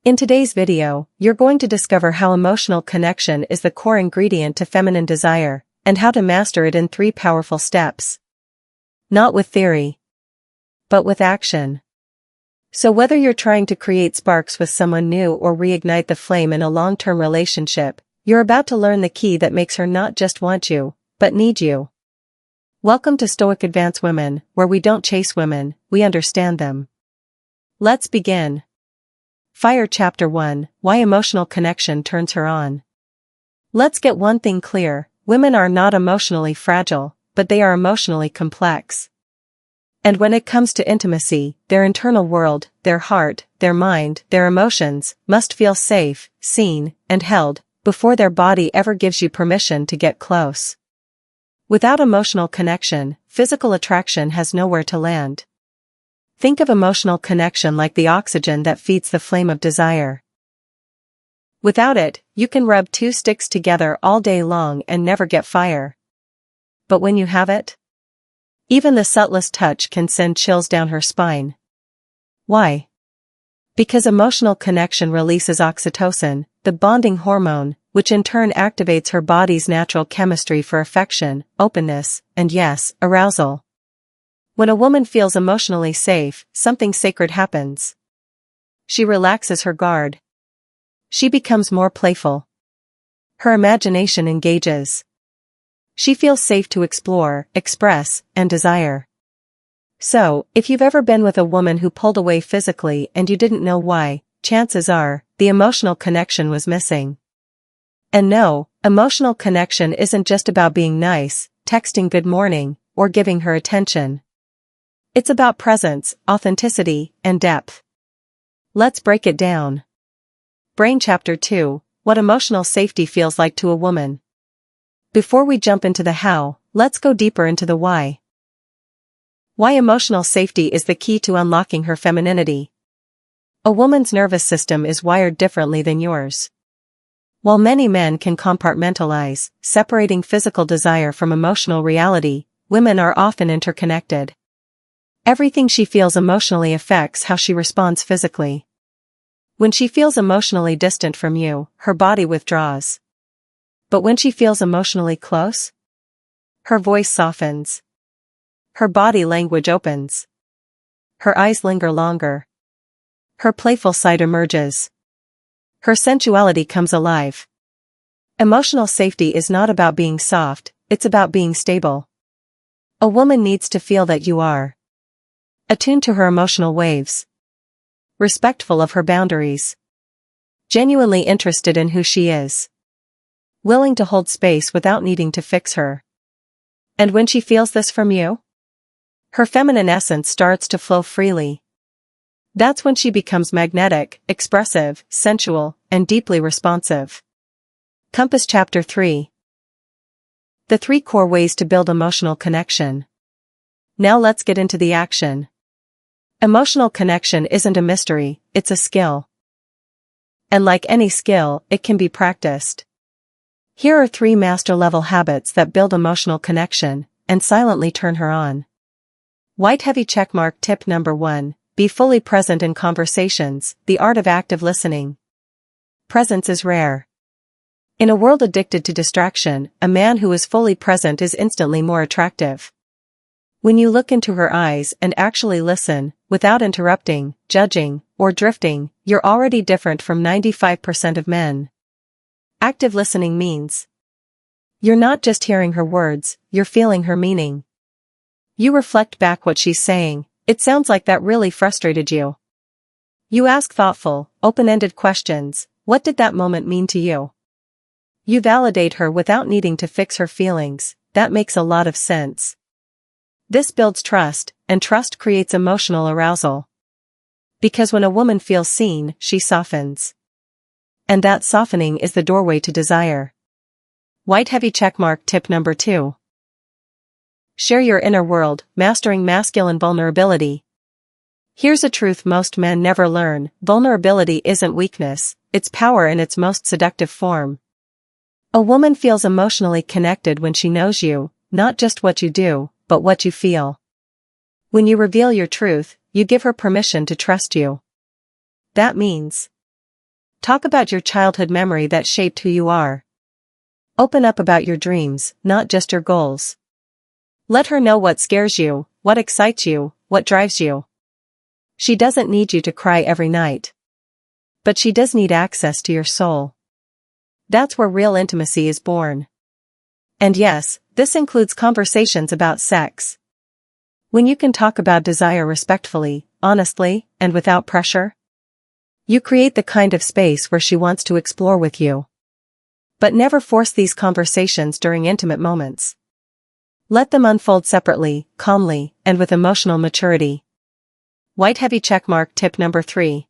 In today's video, you're going to discover how emotional connection is the core ingredient to feminine desire, and how to master it in 3 powerful steps. Not with theory, but with action. So whether you're trying to create sparks with someone new or reignite the flame in a long-term relationship, you're about to learn the key that makes her not just want you, but need you. Welcome to Stoic Advanced Women, where we don't chase women, we understand them. Let's begin. Fire Chapter 1, Why Emotional Connection Turns Her On. Let's get one thing clear, women are not emotionally fragile, but they are emotionally complex. And when it comes to intimacy, their internal world, their heart, their mind, their emotions, must feel safe, seen, and held, before their body ever gives you permission to get close. Without emotional connection, physical attraction has nowhere to land. Think of emotional connection like the oxygen that feeds the flame of desire. Without it, you can rub 2 sticks together all day long and never get fire. But when you have it, even the subtlest touch can send chills down her spine. Why? Because emotional connection releases oxytocin, the bonding hormone, which in turn activates her body's natural chemistry for affection, openness, and yes, arousal. When a woman feels emotionally safe, something sacred happens. She relaxes her guard. She becomes more playful. Her imagination engages. She feels safe to explore, express, and desire. So, if you've ever been with a woman who pulled away physically and you didn't know why, chances are, the emotional connection was missing. And no, emotional connection isn't just about being nice, texting good morning, or giving her attention. It's about presence, authenticity, and depth. Let's break it down. Brain Chapter 2, What Emotional Safety Feels Like to a Woman. Before we jump into the how, let's go deeper into the why. Why emotional safety is the key to unlocking her femininity. A woman's nervous system is wired differently than yours. While many men can compartmentalize, separating physical desire from emotional reality, women are often interconnected. Everything she feels emotionally affects how she responds physically. When she feels emotionally distant from you, her body withdraws. But when she feels emotionally close, her voice softens. Her body language opens. Her eyes linger longer. Her playful side emerges. Her sensuality comes alive. Emotional safety is not about being soft, it's about being stable. A woman needs to feel that you are attuned to her emotional waves, respectful of her boundaries, genuinely interested in who she is, willing to hold space without needing to fix her. And when she feels this from you, her feminine essence starts to flow freely. That's when she becomes magnetic, expressive, sensual, and deeply responsive. Compass Chapter 3. The 3 core ways to build emotional connection. Now let's get into the action. Emotional connection isn't a mystery, it's a skill. And like any skill, it can be practiced. Here are 3 master-level habits that build emotional connection, and silently turn her on. White heavy checkmark. Tip number 1, be fully present in conversations, the art of active listening. Presence is rare. In a world addicted to distraction, a man who is fully present is instantly more attractive. When you look into her eyes and actually listen, without interrupting, judging, or drifting, you're already different from 95% of men. Active listening means you're not just hearing her words, you're feeling her meaning. You reflect back what she's saying. It sounds like that really frustrated you. You ask thoughtful, open-ended questions. What did that moment mean to you? You validate her without needing to fix her feelings. That makes a lot of sense. This builds trust, and trust creates emotional arousal. Because when a woman feels seen, she softens. And that softening is the doorway to desire. White heavy checkmark. Tip number 2. Share your inner world, mastering masculine vulnerability. Here's a truth most men never learn: vulnerability isn't weakness, it's power in its most seductive form. A woman feels emotionally connected when she knows you, not just what you do, but what you feel. When you reveal your truth, you give her permission to trust you. That means Talk about your childhood memory that shaped who you are. Open up about your dreams, not just your goals. Let her know what scares you, what excites you, what drives you. She doesn't need you to cry every night. But she does need access to your soul. That's where real intimacy is born. And yes, this includes conversations about sex. When you can talk about desire respectfully, honestly, and without pressure, you create the kind of space where she wants to explore with you. But never force these conversations during intimate moments. Let them unfold separately, calmly, and with emotional maturity. White heavy checkmark tip number 3.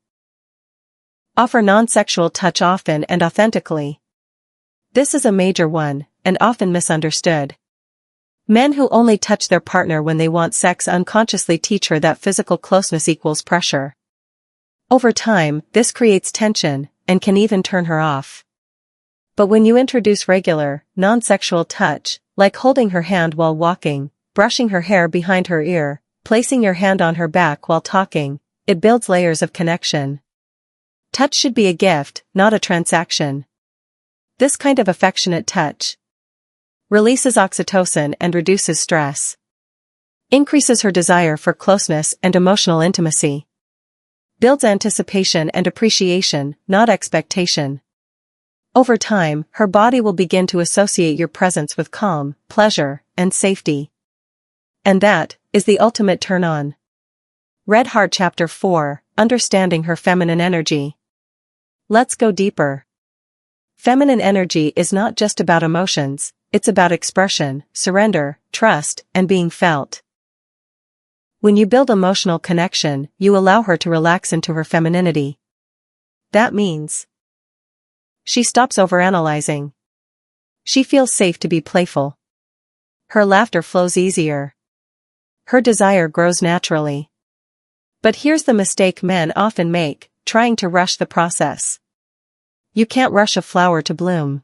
Offer non-sexual touch often and authentically. This is a major one, and often misunderstood. Men who only touch their partner when they want sex unconsciously teach her that physical closeness equals pressure. Over time, this creates tension, and can even turn her off. But when you introduce regular, non-sexual touch, like holding her hand while walking, brushing her hair behind her ear, placing your hand on her back while talking, it builds layers of connection. Touch should be a gift, not a transaction. This kind of affectionate touch releases oxytocin and reduces stress. Increases her desire for closeness and emotional intimacy. Builds anticipation and appreciation, not expectation. Over time, her body will begin to associate your presence with calm, pleasure, and safety. And that is the ultimate turn-on. Red Heart Chapter 4, Understanding Her Feminine Energy. Let's go deeper. Feminine energy is not just about emotions, it's about expression, surrender, trust, and being felt. When you build emotional connection, you allow her to relax into her femininity. That means she stops overanalyzing. She feels safe to be playful. Her laughter flows easier. Her desire grows naturally. But here's the mistake men often make, trying to rush the process. You can't rush a flower to bloom.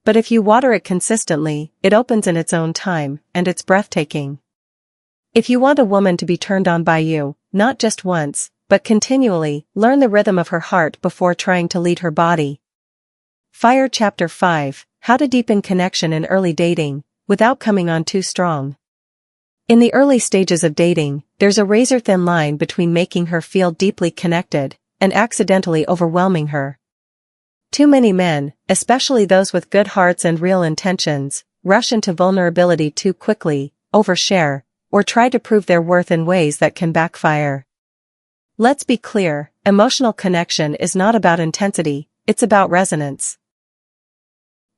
But if you water it consistently, it opens in its own time, and it's breathtaking. If you want a woman to be turned on by you, not just once, but continually, learn the rhythm of her heart before trying to lead her body. Fire Chapter 5, How to Deepen Connection in Early Dating, Without Coming On Too Strong. In the early stages of dating, there's a razor-thin line between making her feel deeply connected and accidentally overwhelming her. Too many men, especially those with good hearts and real intentions, rush into vulnerability too quickly, overshare, or try to prove their worth in ways that can backfire. Let's be clear, emotional connection is not about intensity, it's about resonance.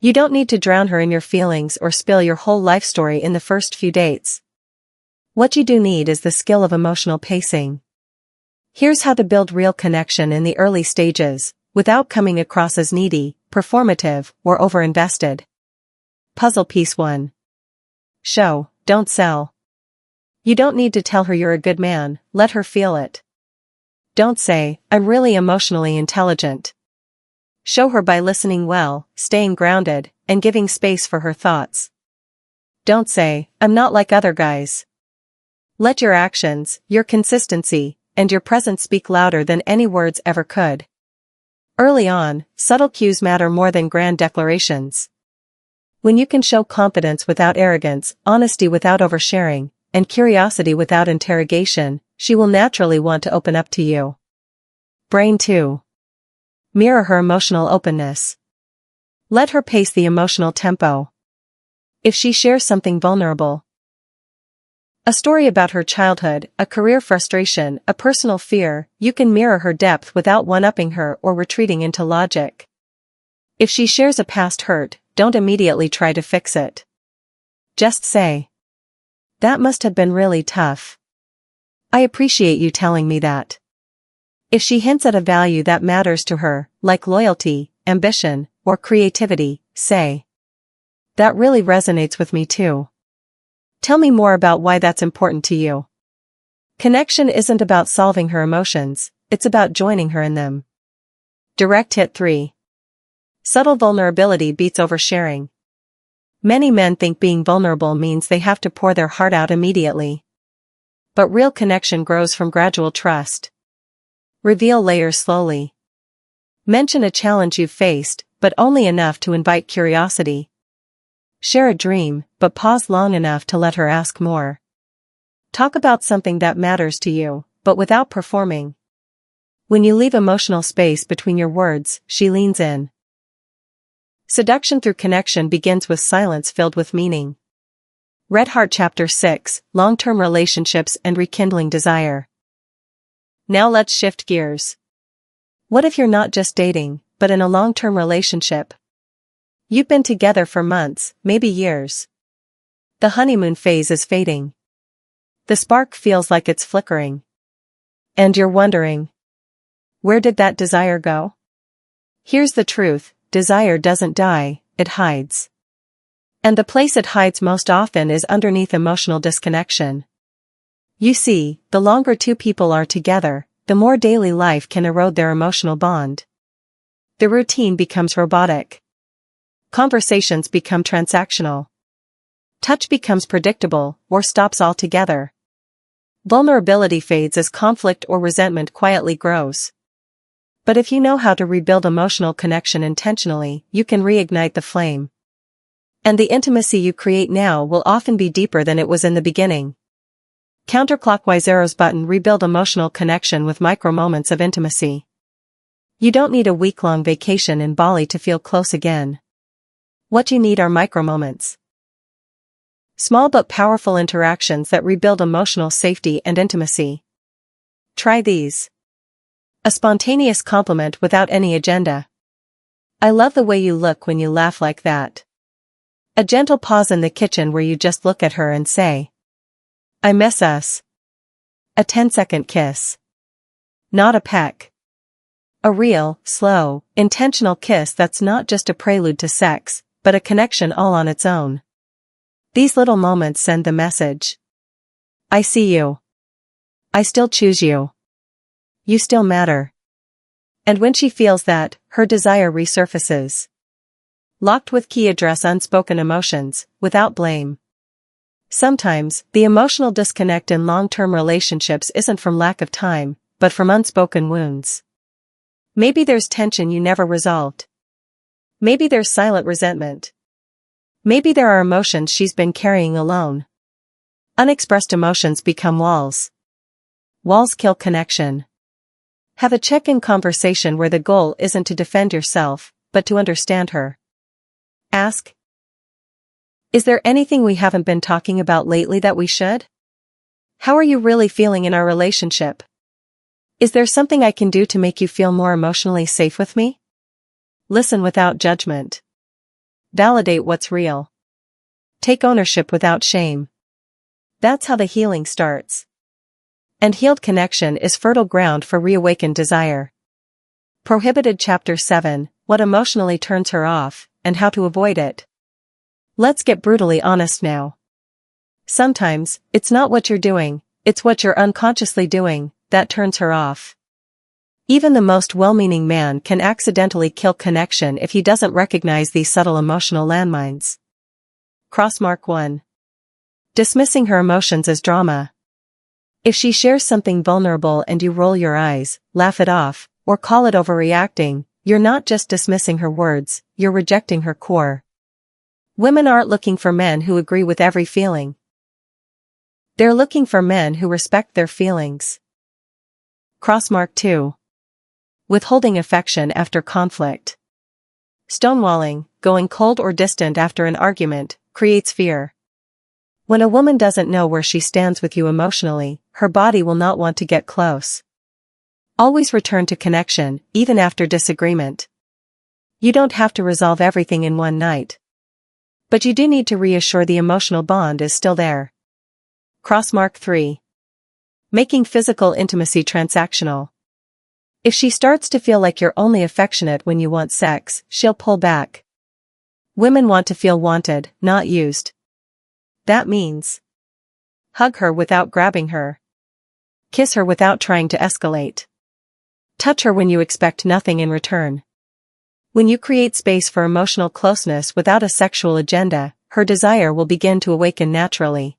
You don't need to drown her in your feelings or spill your whole life story in the first few dates. What you do need is the skill of emotional pacing. Here's how to build real connection in the early stages, without coming across as needy, performative, or overinvested. Puzzle Piece 1. Show, don't sell. You don't need to tell her you're a good man, let her feel it. Don't say, I'm really emotionally intelligent. Show her by listening well, staying grounded, and giving space for her thoughts. Don't say, I'm not like other guys. Let your actions, your consistency, and your presence speak louder than any words ever could. Early on, subtle cues matter more than grand declarations. When you can show confidence without arrogance, honesty without oversharing, and curiosity without interrogation, she will naturally want to open up to you. Brain 2. Mirror her emotional openness. Let her pace the emotional tempo. If she shares something vulnerable, a story about her childhood, a career frustration, a personal fear, you can mirror her depth without one-upping her or retreating into logic. If she shares a past hurt, don't immediately try to fix it. Just say, that must have been really tough. I appreciate you telling me that. If she hints at a value that matters to her, like loyalty, ambition, or creativity, say, that really resonates with me too. Tell me more about why that's important to you. Connection isn't about solving her emotions, it's about joining her in them. Direct Hit 3. Subtle vulnerability beats oversharing. Many men think being vulnerable means they have to pour their heart out immediately. But real connection grows from gradual trust. Reveal layers slowly. Mention a challenge you've faced, but only enough to invite curiosity. Share a dream, but pause long enough to let her ask more. Talk about something that matters to you, but without performing. When you leave emotional space between your words, she leans in. Seduction through connection begins with silence filled with meaning. Red Heart Chapter 6, Long-Term Relationships and Rekindling Desire. Now let's shift gears. What if you're not just dating, but in a long-term relationship? You've been together for months, maybe years. The honeymoon phase is fading. The spark feels like it's flickering. And you're wondering, where did that desire go? Here's the truth, desire doesn't die, it hides. And the place it hides most often is underneath emotional disconnection. You see, the longer two people are together, the more daily life can erode their emotional bond. The routine becomes robotic. Conversations become transactional. Touch becomes predictable, or stops altogether. Vulnerability fades as conflict or resentment quietly grows. But if you know how to rebuild emotional connection intentionally, you can reignite the flame. And the intimacy you create now will often be deeper than it was in the beginning. Counterclockwise arrows button. Rebuild emotional connection with micro moments of intimacy. You don't need a week-long vacation in Bali to feel close again. What you need are micro moments. Small but powerful interactions that rebuild emotional safety and intimacy. Try these. A spontaneous compliment without any agenda. I love the way you look when you laugh like that. A gentle pause in the kitchen where you just look at her and say, I miss us. A 10-second kiss. Not a peck. A real, slow, intentional kiss that's not just a prelude to sex, but a connection all on its own. These little moments send the message. I see you. I still choose you. You still matter. And when she feels that, her desire resurfaces. Locked with key. Address unspoken emotions, without blame. Sometimes, the emotional disconnect in long-term relationships isn't from lack of time, but from unspoken wounds. Maybe there's tension you never resolved. Maybe there's silent resentment. Maybe there are emotions she's been carrying alone. Unexpressed emotions become walls. Walls kill connection. Have a check-in conversation where the goal isn't to defend yourself, but to understand her. Ask, is there anything we haven't been talking about lately that we should? How are you really feeling in our relationship? Is there something I can do to make you feel more emotionally safe with me? Listen without judgment. Validate what's real. Take ownership without shame. That's how the healing starts. And healed connection is fertile ground for reawakened desire. Prohibited Chapter 7, What emotionally turns her off, and how to avoid it. Let's get brutally honest now. Sometimes, it's not what you're doing, it's what you're unconsciously doing, that turns her off. Even the most well-meaning man can accidentally kill connection if he doesn't recognize these subtle emotional landmines. Crossmark 1. Dismissing her emotions as drama. If she shares something vulnerable and you roll your eyes, laugh it off, or call it overreacting, you're not just dismissing her words, you're rejecting her core. Women aren't looking for men who agree with every feeling. They're looking for men who respect their feelings. Crossmark 2. Withholding affection after conflict. Stonewalling, going cold or distant after an argument, creates fear. When a woman doesn't know where she stands with you emotionally, her body will not want to get close. Always return to connection, even after disagreement. You don't have to resolve everything in one night. But you do need to reassure the emotional bond is still there. Crossmark 3. Making physical intimacy transactional. If she starts to feel like you're only affectionate when you want sex, she'll pull back. Women want to feel wanted, not used. That means hug her without grabbing her. Kiss her without trying to escalate. Touch her when you expect nothing in return. When you create space for emotional closeness without a sexual agenda, her desire will begin to awaken naturally.